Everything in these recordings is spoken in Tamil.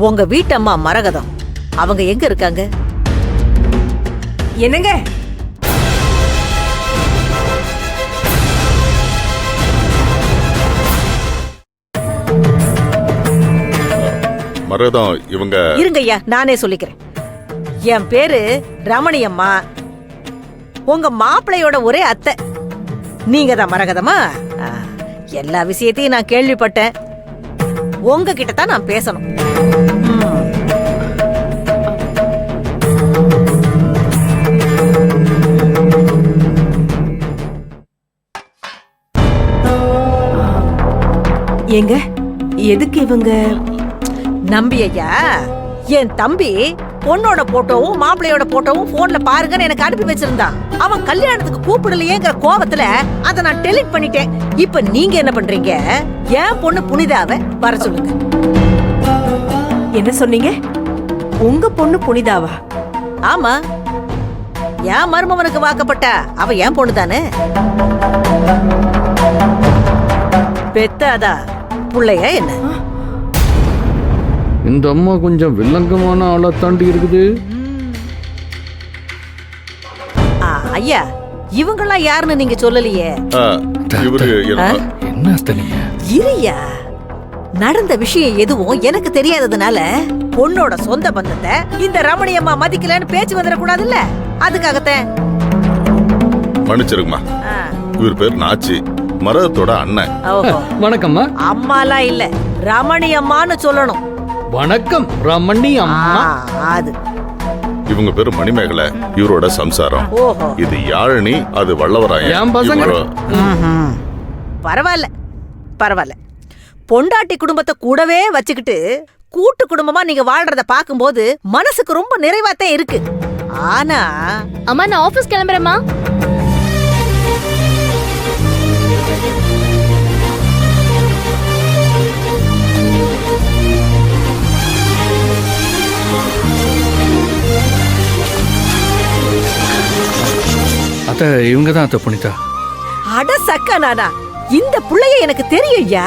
உங்க வீட்டம்மா மரகதம் அவங்க எங்க இருக்காங்க? என்னங்க? மரகதம் இவங்க இருங்கய்யா, நானே சொல்லிக்கிறேன். என் பேரு ரமணியம்மா. உங்க மாப்பிள்ளையோட ஒரே அத்தை. நீங்க தான் மரகதமா? எல்லா விஷயத்தையும் நான் கேள்விப்பட்டேன். உங்ககிட்ட தான் நான் பேசணும். ஏங்க, எதுக்கு இவங்க? நம்பி ஐயா, என் தம்பி பொண்ணோட போட்டோவும் மாப்பிள்ளையோட போட்டோவும் போன்ல பாருங்கன்னு எனக்கு அனுப்பி வச்சிருந்தான். அவன் கல்யாணத்துக்கு கூப்பிடலையேங்கிற கோவத்துல அதை நான் டெலிட் பண்ணிட்டேன். இப்ப நீங்க என்ன பண்றீங்க? என் பொண்ணு புனிதாவை வர சொல்லுங்க. என்ன சொன்னீங்க? உங்க பொண்ணு புனிதாவா? ஆமா, என் மருமவனுக்கு வாக்கப்பட்ட அவ என் பொண்ணு தானே. பெத்தாதா புள்ளையா என்ன? இந்த அம்மா கொஞ்சம் வில்லங்கமான ஆளா தாண்டி இருக்குது. ஐயா, இவங்கெல்லாம் யாருன்னு நீங்க சொல்லலையே. இவரு என்ன தனியா இரியா, நடந்த விஷயம் எதுவும் எனக்கு தெரியாததுனால பொண்ணோட சொந்த பந்தத்தை இந்த ரமணியம்மா மதிக்கலன்னு பேச்சு வந்துடக்கூடாதுல்ல, அதுக்காகத்தான். மன்னிச்சிருங்கம்மா, இவர் பேர் நாச்சி, மரகதத்தோட அண்ணன். வணக்கம்மா. அம்மாலாம் இல்ல, ரமணியம்மான்னு சொல்லணும். வணக்கம் ரமணி அம்மா. அது இவங்க பேரு மணிமேகலை, இவரோட சம்சாரம். ஓஹோ, இது யாழினி, அது வல்லவராயன். என் பசங்க. பரவாயில்ல பரவாயில்ல. பொண்டாட்டி குடும்பத்தை கூடவே வச்சுக்கிட்டு கூட்டு குடும்பமா நீங்க வாழ்றத பாக்கும்போது மனசுக்கு ரொம்ப நிறைவாத்தான் இருக்கு. ஆனா அம்மா, நான் ஆபீஸ் கிளம்புறேம்மா. அத்த இவங்க தான் அத்த புனிதா. அட சக்கா நானா, இந்த புள்ளைய எனக்கு தெரியும்யா.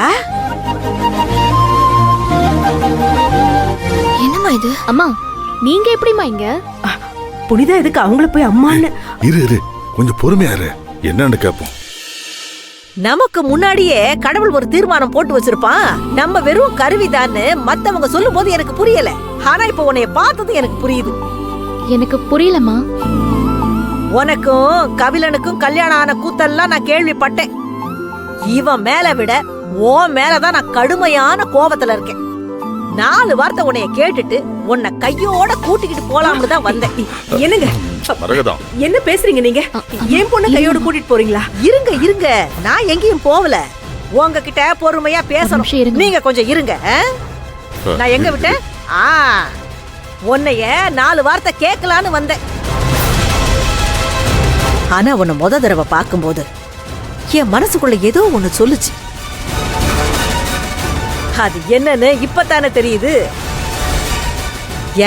என்னம்மா இது? அம்மா, நீங்க எப்படிமா இங்க? புனிதா எதுக்கு அவங்கள போய் அம்மான்னு? இரு கொஞ்சம் பொறுமையா இரு, என்னன்னு கேப்போம். நமக்கு முன்னாடியே கடவுள் ஒரு தீர்மானம் போட்டு வச்சிருப்பான். நம்ம வெறும் கருவிதான்னு மத்தவங்க சொல்லும் போது எனக்கு புரியல. ஆனா இப்ப உன்னைய பார்த்தது எனக்கு புரியுது. எனக்கு புரியலம்மா. உனக்கும் கபிலனுக்கும் கல்யாணம் ஆன கூத்தெல்லாம் நான் கேள்விப்பட்டேன். இவன் மேல விட உன் மேலதான் நான் கடுமையான கோபத்துல இருக்கேன். 4 வார்த்தை உன்னைய கேட்டுட்டு உன்னை கையோட கூட்டிக்கிட்டு போலாம்னு தான் வந்தேன். என்னங்க மரகதம், என்ன பேசுறீங்க நீங்க? ஏன் பொண்ணு கையோட கூட்டிட்டு போறீங்களா? இருங்க, நான் எங்கேயும் போகல. உங்ககிட்ட பொறுமையா பேசணும். நீங்க கொஞ்சம் இருங்க. நான் எங்க விட்டேன்? உன்னைய 4 வார்த்தை கேட்கலான்னு வந்தேன். ஆனா உன்னை முத தடவை பார்க்கும்போது என் மனசுக்குள்ள ஏதோ ஒண்ணு சொல்லுச்சு. அது என்னன்னு இப்பதானே தெரியுது.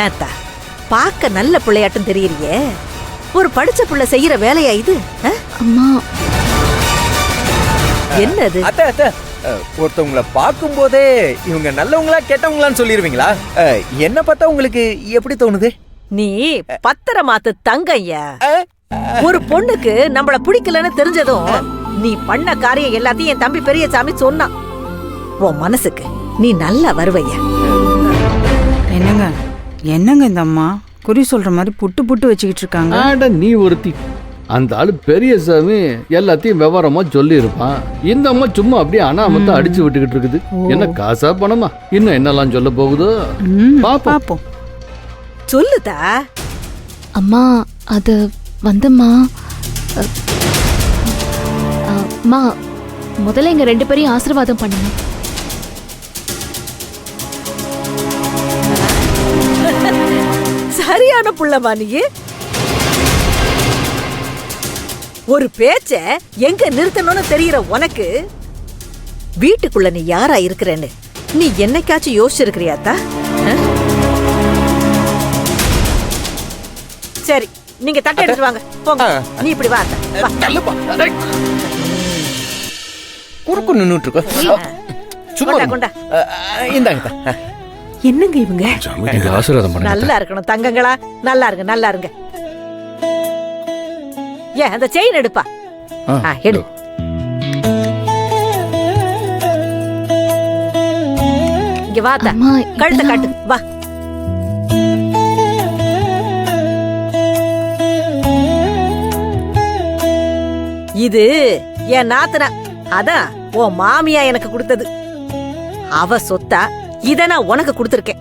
ஏத்தா, பார்க்க நல்ல பிள்ளையாட்டும் தெரியறியே. ஒரு படிச்ச பிள்ளை செய்யற வேலையா இது? அம்மா, என்னது? அத்தை அத்தை, ஒருத்தவங்களை பார்க்கும் போதே இவங்க நல்லவங்களா கெட்டவங்களான்னு சொல்லிருவீங்களா? என்ன பார்த்தா உங்களுக்கு எப்படி தோணுது? நீ பத்திரமாத்து தங்கையா. ஒரு பொண்ணுக்கு நம்மள பிடிக்கலன்னு தெரிஞ்சதும் நீ பண்ண காரியம் எல்லாத்தையும் என் தம்பி பெரியசாமி சொன்னான். உன் மனசுக்கு நீ நல்லா வருவையா. என்னங்க இந்த அம்மா குறி சொல்ற மாதிரி புட்டு வச்சுக்கிட்டு இருக்காங்க. ஆட நீ ஒருத்தி. அந்த ஆளு பெரியசாமி எல்லாத்தையும் விவரமா சொல்லி இருப்பான். இந்த அம்மா சும்மா அப்படியே அனாமத்தை அடிச்சு விட்டுக்கிட்டு இருக்குது. என்ன காசா பணமா? இன்னும் என்னெல்லாம் சொல்ல போகுதோ பாப்போம். சொல்லுதா? அம்மா, அது வந்தும்மா, அம்மா, முதல்ல எங்க 2 பேரையும் ஆசீர்வாதம் பண்ணுங்க. சரியான புள்ளமா நீ. ஒரு பேச்ச எங்க நிறுத்தணும்னு தெரியற உனக்கு வீட்டுக்குள்ள நீ யாரா இருக்கிறேன்னு நீ என்னைக்காச்சும் யோசிச்சிருக்கிறியாத்தா? சரி, நீங்க தட்டை எடுத்து வாங்க போங்க. நீ இப்படி வா. குறுக்கு நின்னுட்டு இருக்க. சும்மா கொண்டா. இந்தாங்க. என்னங்க இவங்க ஜாமினி ஆசீர்வாதம் பண்ணுங்க நல்லா இருக்கணும் தங்கங்களா, நல்லா இருங்க நல்லா இருங்க. ஏன் அந்த செயின் எடுப்பா. எடு. இங்க வா அத்தா. அம்மா, கழுத்தை இதெல்லாம்- காட்டு வா. இது என் நாத்தனா, அதான் உன் மாமியா எனக்கு கொடுத்தது. அவ சொத்தா இத நான் உனக்கு கொடுத்திருக்கேன்.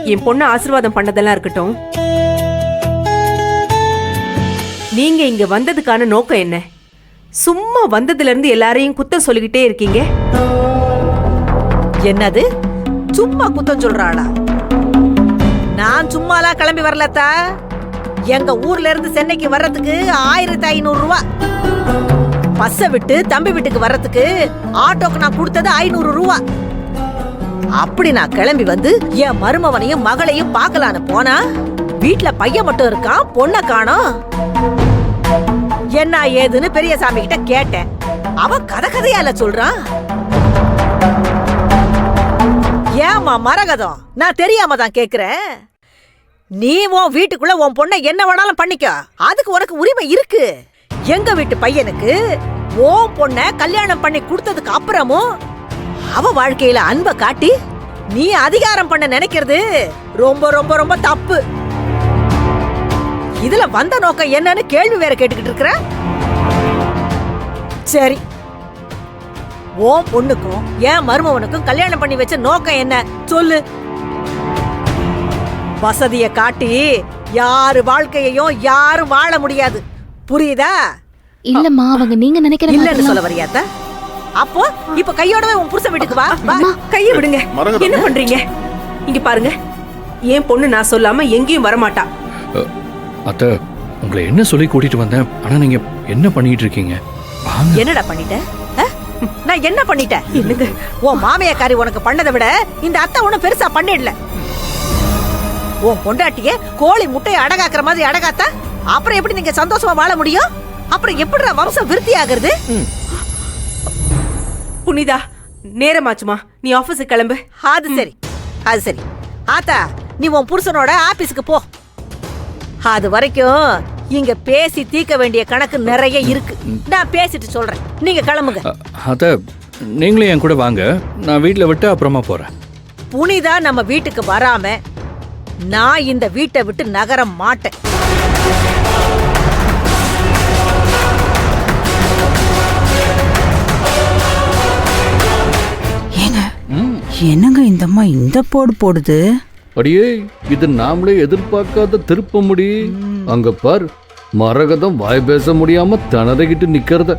என் பொண்ணு ஆசீர்வாதம் பண்ணதெல்லாம் இருக்கட்டும், நீங்க இங்க வந்ததுக்கான நோக்கம் என்ன? சும்மா வந்ததுல இருந்து எல்லாரையும் குத்தம் சொல்லிக்கிட்டே இருக்கீங்க. என்னது சும்மா குத்தம் சொல்றாளா? நான் சும்மாலாம் கிளம்பி வரலத்தா. எங்க ஊர்ல இருந்து சென்னைக்கு வர்றதுக்கு 1500 ரூபாய். பஸ்ஸை விட்டு தம்பி வீட்டுக்கு வர்றதுக்கு ஆட்டோக்கு நான் கொடுத்தது 500 ரூபாய். அப்படி நான் கிளம்பி வந்து என் மருமவனையும் மகளையும் பார்க்கலான்னு போனா வீட்ல பையன் மட்டும் இருக்கான், பொண்ணை காணோம். என்ன ஏதுன்னு பெரியசாமி கிட்ட கேட்டேன். அவன் கதை கதையால சொல்றான். ஏமா மரகதம், நான் தெரியாம தான் கேக்குறேன். நீ உன் வீட்டுக்குள்ள உன் பொண்ணை என்ன வேணாலும் பண்ணிக்க, அதுக்கு உனக்கு உரிமை இருக்கு. எங்க வீட்டு பையனுக்கு உன் பொண்ணை கல்யாணம் பண்ணி கொடுத்ததுக்கு அப்புறமும் அவ வாழ்க்கையில அன்பை காட்டி நீ அதிகாரம் பண்ண நினைக்கிறது ரொம்ப ரொம்ப ரொம்ப தப்பு. இதுல வந்த நோக்கம் என்னன்னு கேள்வி வேற கேட்டுக்கிட்டு இருக்கிற. சரி, உன் பொண்ணுக்கும் என் மருமவனுக்கும் கல்யாணம் பண்ணி வச்ச நோக்கம் என்ன சொல்லு. வசதிய காட்டி யாரு வாழ்க்கையையும் யாரும் வாழ முடியாது, புரியுதா? இல்லம்மா, அவங்க நீங்க நினைக்கிற இல்லன்னு மாதிரிலாம்- சொல்ல வரியாத்தா? அப்போ இப்ப கையோடவே உன் புருஷன் வீட்டுக்கு வா. வா. கைய விடுங்க. மரகதம். என்ன பண்றீங்க? இங்க பாருங்க, என் பொண்ணு நான் சொல்லாம எங்கேயும் வரமாட்டா. அத்தை, உங்களை என்ன சொல்லி கூட்டிட்டு வந்தேன், ஆனா நீங்க என்ன பண்ணிட்டு இருக்கீங்க? வாங்க. என்னடா பண்ணிட்ட? நான் என்ன பண்ணிட்டேன்? என்னது உன் மாமியாக்காரி உனக்கு பண்ணதை விட இந்த அத்தை ஒண்ணும் பெருசா பண்ணிடல. உன் பொண்டாட்டிய கோழி முட்டையை அடகாக்குற மாதிரி அடகாத்தா அப்புறம் எப்படி நீங்க சந்தோஷமா வாழ முடியும்? அப்புறம் எப்படி வம்சம் விருத்தி ஆகுறது? புனிதா, நேரமாச்சுமா, நீ ஆபீஸுக்கு கிளம்பு. அது சரி, அது சரி. ஆத்தா, நீ உன் புருஷனோட ஆபீஸுக்கு போ. அது வரைக்கும் இங்க பேசி தீர்க்க வேண்டிய கணக்கு நிறைய இருக்கு. நான் பேசிட்டு சொல்றேன், நீங்க கிளம்புங்க. அத்தை, நீங்களும் என் கூட வாங்க, நான் வீட்டில் விட்டு அப்புறமா போறேன். புனிதா நம்ம வீட்டுக்கு வராம நான் இந்த வீட்டை விட்டு நகர மாட்டேன். ஏங்க என்னங்க இந்த அம்மா இந்த போடு போடுது? அடியே, இது நாமளே எதிர்பார்க்காத திருப்ப முடி. அங்க பார், மரகதம் வாய் பேச முடியாம திணறிக்கிட்டு நிக்கிறத.